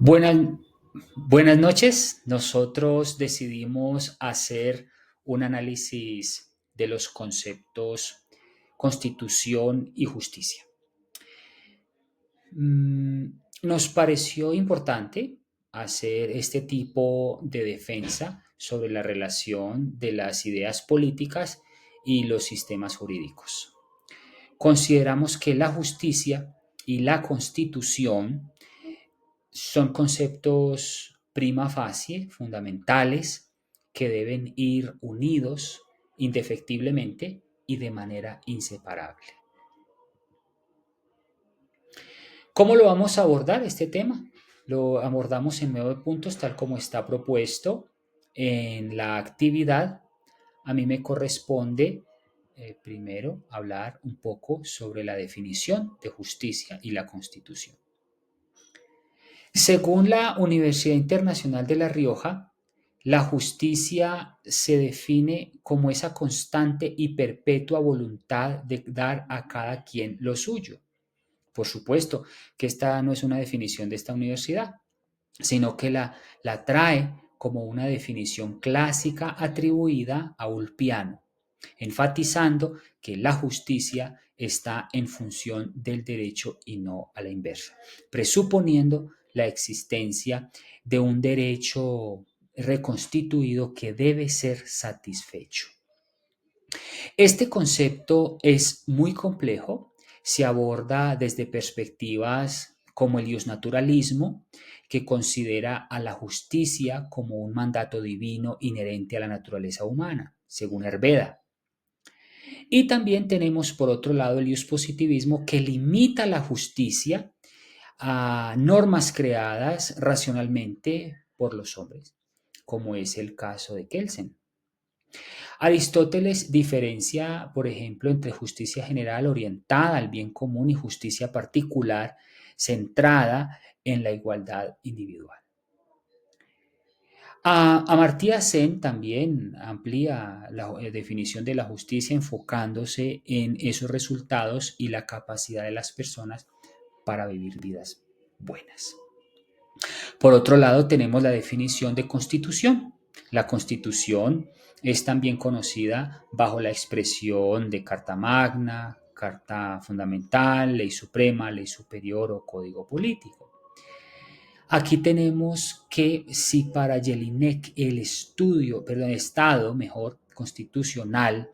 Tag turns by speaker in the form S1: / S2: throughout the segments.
S1: Buenas, buenas noches. Nosotros decidimos hacer un análisis de los conceptos constitución y justicia. Nos pareció importante hacer este tipo de defensa sobre la relación de las ideas políticas y los sistemas jurídicos. Consideramos que la justicia y la constitución son conceptos prima facie, fundamentales, que deben ir unidos indefectiblemente y de manera inseparable. ¿Cómo lo vamos a abordar este tema? Lo abordamos en 9 puntos tal como está propuesto en la actividad. A mí me corresponde primero hablar un poco sobre la definición de justicia y la Constitución. Según la Universidad Internacional de La Rioja, la justicia se define como esa constante y perpetua voluntad de dar a cada quien lo suyo. Por supuesto que esta no es una definición de esta universidad, sino que la trae como una definición clásica atribuida a Ulpiano, enfatizando que la justicia está en función del derecho y no a la inversa, presuponiendo la existencia de un derecho reconstituido que debe ser satisfecho. Este concepto es muy complejo, se aborda desde perspectivas como el iusnaturalismo, que considera a la justicia como un mandato divino inherente a la naturaleza humana, según Herveda. Y también tenemos por otro lado el positivismo que limita la justicia a normas creadas racionalmente por los hombres, como es el caso de Kelsen. Aristóteles diferencia, por ejemplo, entre justicia general orientada al bien común y justicia particular centrada en la igualdad individual. Amartya Sen también amplía la definición de la justicia enfocándose en esos resultados y la capacidad de las personas para vivir vidas buenas. Por otro lado, tenemos la definición de constitución. La constitución es también conocida bajo la expresión de Carta Magna, Carta Fundamental, Ley Suprema, Ley Superior o Código Político. Aquí tenemos que si para Jelinek el estado mejor constitucional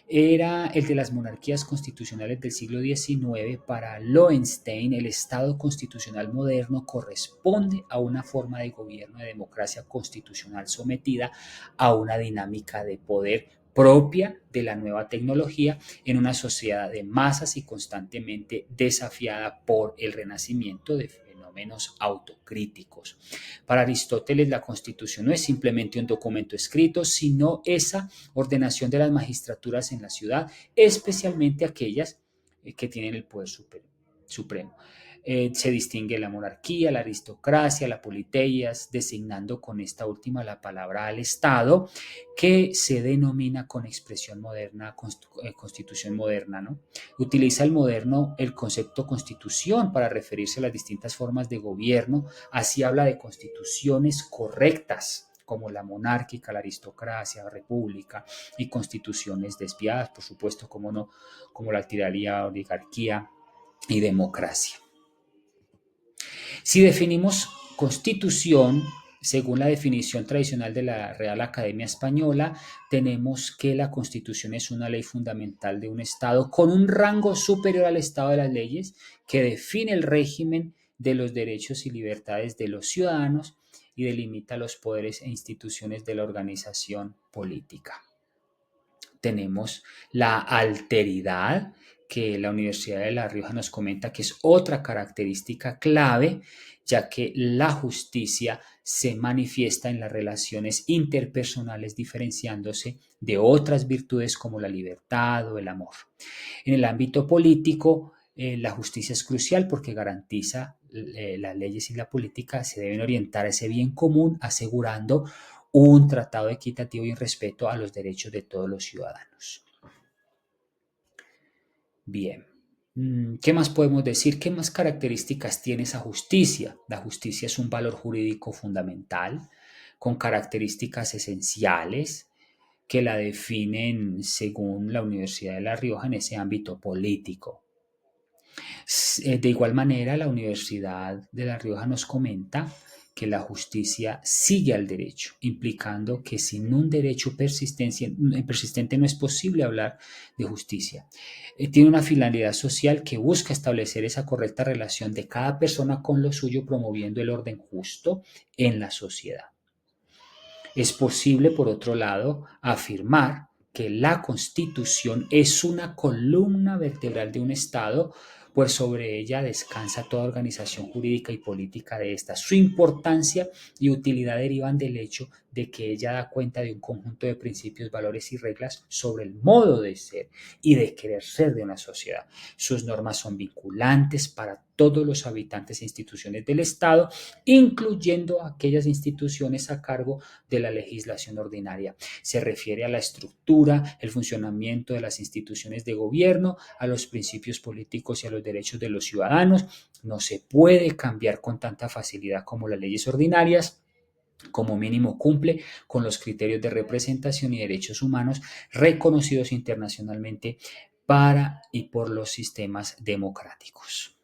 S1: era el de las monarquías constitucionales del siglo XIX, para Lowenstein el Estado constitucional moderno corresponde a una forma de gobierno de democracia constitucional sometida a una dinámica de poder propia de la nueva tecnología en una sociedad de masas y constantemente desafiada por el renacimiento de fenómenos autocríticos. Para Aristóteles, la Constitución no es simplemente un documento escrito, sino esa ordenación de las magistraturas en la ciudad, especialmente aquellas que tienen el poder supremo. Se distingue la monarquía, la aristocracia, la politeías, designando con esta última la palabra al Estado, que se denomina con expresión moderna, constitución moderna, ¿no? Utiliza el moderno el concepto constitución para referirse a las distintas formas de gobierno, así habla de constituciones correctas, como la monárquica, la aristocracia, la república, y constituciones desviadas, por supuesto, como no, como la tiranía, oligarquía y democracia. Si definimos constitución, según la definición tradicional de la Real Academia Española, tenemos que la Constitución es una ley fundamental de un Estado con un rango superior al Estado de las leyes, que define el régimen de los derechos y libertades de los ciudadanos y delimita los poderes e instituciones de la organización política. Tenemos la alteridad, que la Universidad de La Rioja nos comenta que es otra característica clave, ya que la justicia se manifiesta en las relaciones interpersonales, diferenciándose de otras virtudes como la libertad o el amor. En el ámbito político, la justicia es crucial porque garantiza las leyes y la política se deben orientar a ese bien común, asegurando un tratado equitativo y respeto a los derechos de todos los ciudadanos. Bien, ¿Qué más podemos decir? ¿Qué más características tiene esa justicia? La justicia es un valor jurídico fundamental con características esenciales que la definen según la Universidad de La Rioja en ese ámbito político. De igual manera, la Universidad de La Rioja nos comenta que la justicia sigue al derecho, implicando que sin un derecho persistente no es posible hablar de justicia. Tiene una finalidad social que busca establecer esa correcta relación de cada persona con lo suyo, promoviendo el orden justo en la sociedad. Es posible, por otro lado, afirmar que la Constitución es una columna vertebral de un Estado, pues sobre ella descansa toda organización jurídica y política de ésta. Su importancia y utilidad derivan del hecho de que ella da cuenta de un conjunto de principios, valores y reglas sobre el modo de ser y de querer ser de una sociedad. Sus normas son vinculantes para todos los habitantes e instituciones del Estado, incluyendo aquellas instituciones a cargo de la legislación ordinaria. Se refiere a la estructura, el funcionamiento de las instituciones de gobierno, a los principios políticos y a los derechos de los ciudadanos. No se puede cambiar con tanta facilidad como las leyes ordinarias. Como mínimo cumple con los criterios de representación y derechos humanos reconocidos internacionalmente para y por los sistemas democráticos.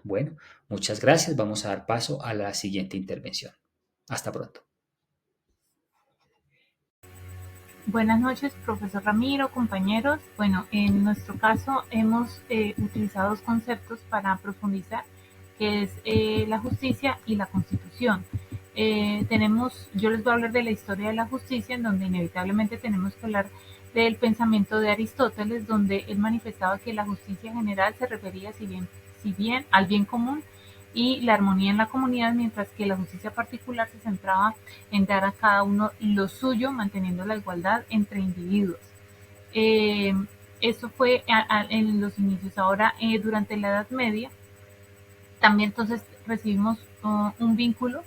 S1: Bueno, muchas gracias. Vamos a dar paso a la siguiente intervención. Hasta pronto.
S2: Buenas noches, profesor Ramiro, compañeros. Bueno, en nuestro caso hemos utilizado dos conceptos para profundizar, que es la justicia y la constitución. Yo les voy a hablar de la historia de la justicia, en donde inevitablemente tenemos que hablar del pensamiento de Aristóteles, donde él manifestaba que la justicia general se refería, si bien al bien común y la armonía en la comunidad, mientras que la justicia particular se centraba en dar a cada uno lo suyo, manteniendo la igualdad entre individuos. Eh, Eso fue en los inicios. Ahora, durante la Edad Media, también entonces recibimos un vínculo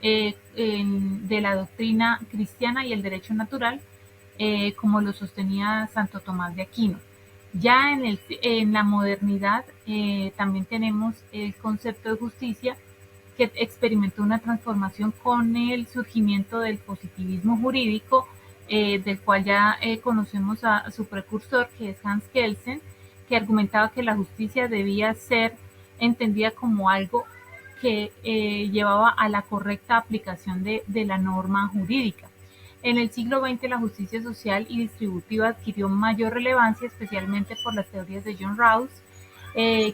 S2: de la doctrina cristiana y el derecho natural, como lo sostenía Santo Tomás de Aquino. Ya en la modernidad también tenemos el concepto de justicia, que experimentó una transformación con el surgimiento del positivismo jurídico, del cual ya conocemos a su precursor, que es Hans Kelsen, que argumentaba que la justicia debía ser entendida como algo que llevaba a la correcta aplicación de la norma jurídica. En el siglo XX la justicia social y distributiva adquirió mayor relevancia, especialmente por las teorías de John Rawls,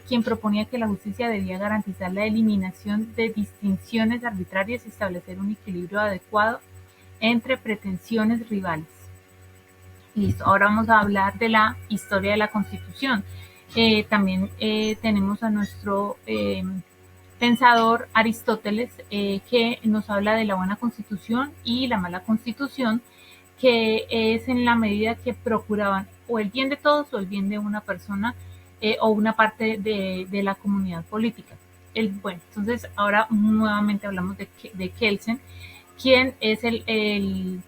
S2: quien proponía que la justicia debía garantizar la eliminación de distinciones arbitrarias y establecer un equilibrio adecuado entre pretensiones rivales. Listo, ahora vamos a hablar de la historia de la Constitución. También tenemos a nuestro pensador Aristóteles, que nos habla de la buena Constitución y la mala Constitución, que es en la medida que procuraban o el bien de todos o el bien de una persona o una parte de la comunidad política. Bueno, entonces ahora nuevamente hablamos de Kelsen, quien es el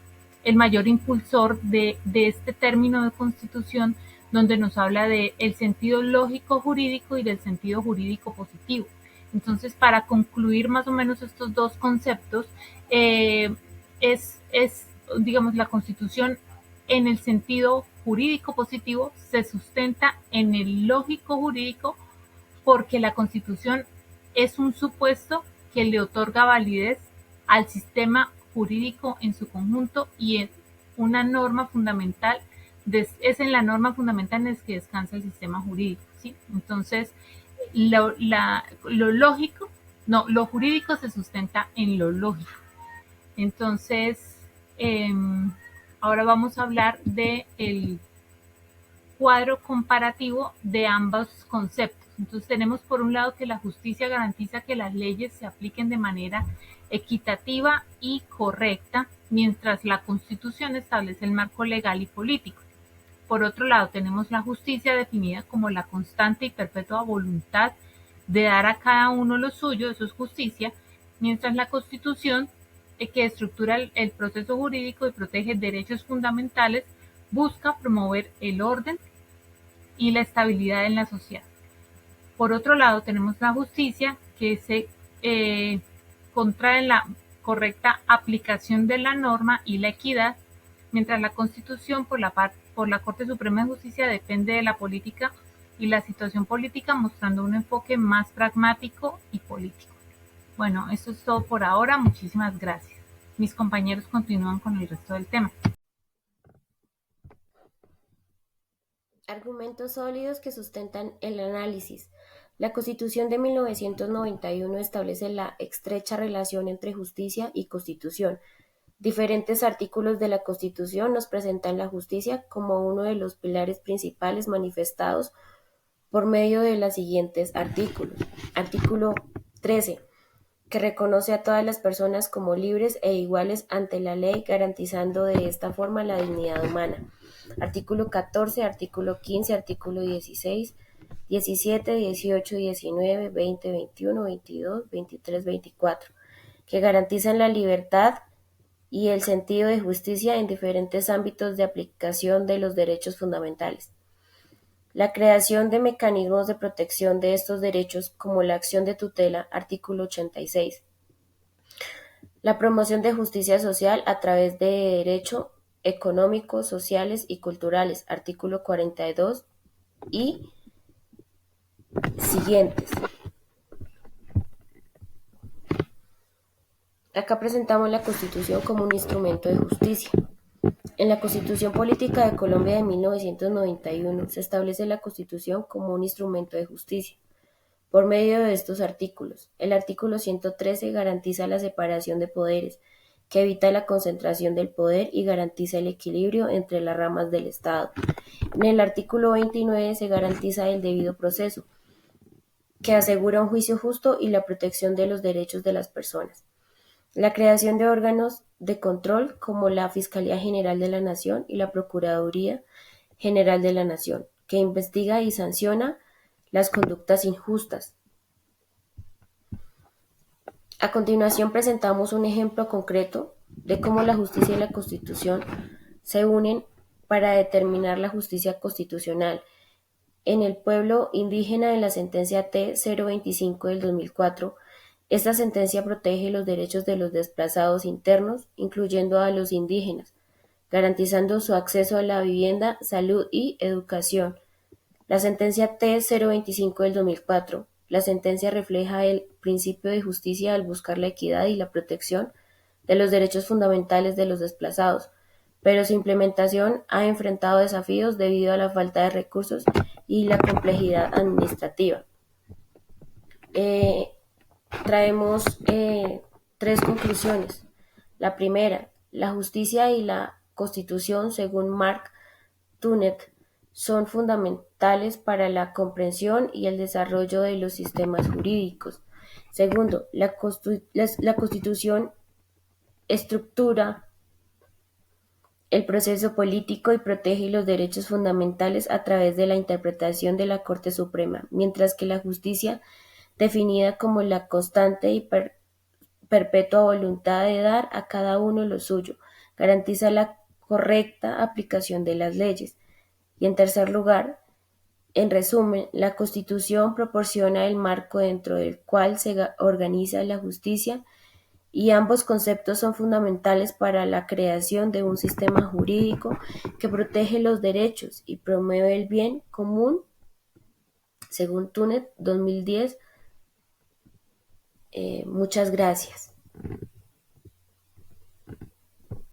S2: mayor impulsor de este término de constitución, donde nos habla del sentido lógico jurídico y del sentido jurídico positivo. Entonces, para concluir más o menos estos dos conceptos, digamos, la Constitución en el sentido jurídico positivo se sustenta en el lógico jurídico, porque la Constitución es un supuesto que le otorga validez al sistema jurídico en su conjunto y es una norma fundamental, es en la norma fundamental en la que descansa el sistema jurídico, ¿sí? Entonces, lo lógico, no, lo jurídico se sustenta en lo lógico. Entonces, ahora vamos a hablar del cuadro comparativo de ambos conceptos. Entonces tenemos por un lado que la justicia garantiza que las leyes se apliquen de manera equitativa y correcta, mientras la Constitución establece el marco legal y político. Por otro lado, tenemos la justicia definida como la constante y perpetua voluntad de dar a cada uno lo suyo, eso es justicia, mientras la Constitución, que estructura el proceso jurídico y protege derechos fundamentales, busca promover el orden y la estabilidad en la sociedad. Por otro lado, tenemos la justicia, que se contrae la correcta aplicación de la norma y la equidad, mientras la Constitución por la Corte Suprema de Justicia depende de la política y la situación política, mostrando un enfoque más pragmático y político. Bueno, eso es todo por ahora. Muchísimas gracias. Mis compañeros continúan con el resto del tema.
S3: Argumentos sólidos que sustentan el análisis. La Constitución de 1991 establece la estrecha relación entre justicia y Constitución. Diferentes artículos de la Constitución nos presentan la justicia como uno de los pilares principales manifestados por medio de los siguientes artículos. Artículo 13, que reconoce a todas las personas como libres e iguales ante la ley, garantizando de esta forma la dignidad humana. Artículo 14, artículo 15, artículo 16, 17, 18, 19, 20, 21, 22, 23, 24, que garantizan la libertad y el sentido de justicia en diferentes ámbitos de aplicación de los derechos fundamentales. La creación de mecanismos de protección de estos derechos como la acción de tutela, artículo 86. La promoción de justicia social a través de derechos económicos, sociales y culturales, artículo 42 y siguientes. Acá presentamos la Constitución como un instrumento de justicia. En la Constitución Política de Colombia de 1991 se establece la Constitución como un instrumento de justicia. Por medio de estos artículos, el artículo 113 garantiza la separación de poderes, que evita la concentración del poder y garantiza el equilibrio entre las ramas del Estado. En el artículo 29 se garantiza el debido proceso, que asegura un juicio justo y la protección de los derechos de las personas. La creación de órganos de control como la Fiscalía General de la Nación y la Procuraduría General de la Nación, que investiga y sanciona las conductas injustas. A continuación presentamos un ejemplo concreto de cómo la justicia y la Constitución se unen para determinar la justicia constitucional. En el pueblo indígena, en la sentencia T-025 del 2004, esta sentencia protege los derechos de los desplazados internos, incluyendo a los indígenas, garantizando su acceso a la vivienda, salud y educación. La sentencia T-025 del 2004. La sentencia refleja el principio de justicia al buscar la equidad y la protección de los derechos fundamentales de los desplazados, pero su implementación ha enfrentado desafíos debido a la falta de recursos y la complejidad administrativa. Traemos tres conclusiones. La primera, la justicia y la Constitución, según Mark Tunnett, son fundamentales para la comprensión y el desarrollo de los sistemas jurídicos. Segundo, la Constitución estructura el proceso político y protege los derechos fundamentales a través de la interpretación de la Corte Suprema, mientras que la justicia, definida como la constante y perpetua voluntad de dar a cada uno lo suyo, garantiza la correcta aplicación de las leyes. Y en tercer lugar, en resumen, la Constitución proporciona el marco dentro del cual se organiza la justicia, y ambos conceptos son fundamentales para la creación de un sistema jurídico que protege los derechos y promueve el bien común, según Tunnett 2010. Muchas gracias.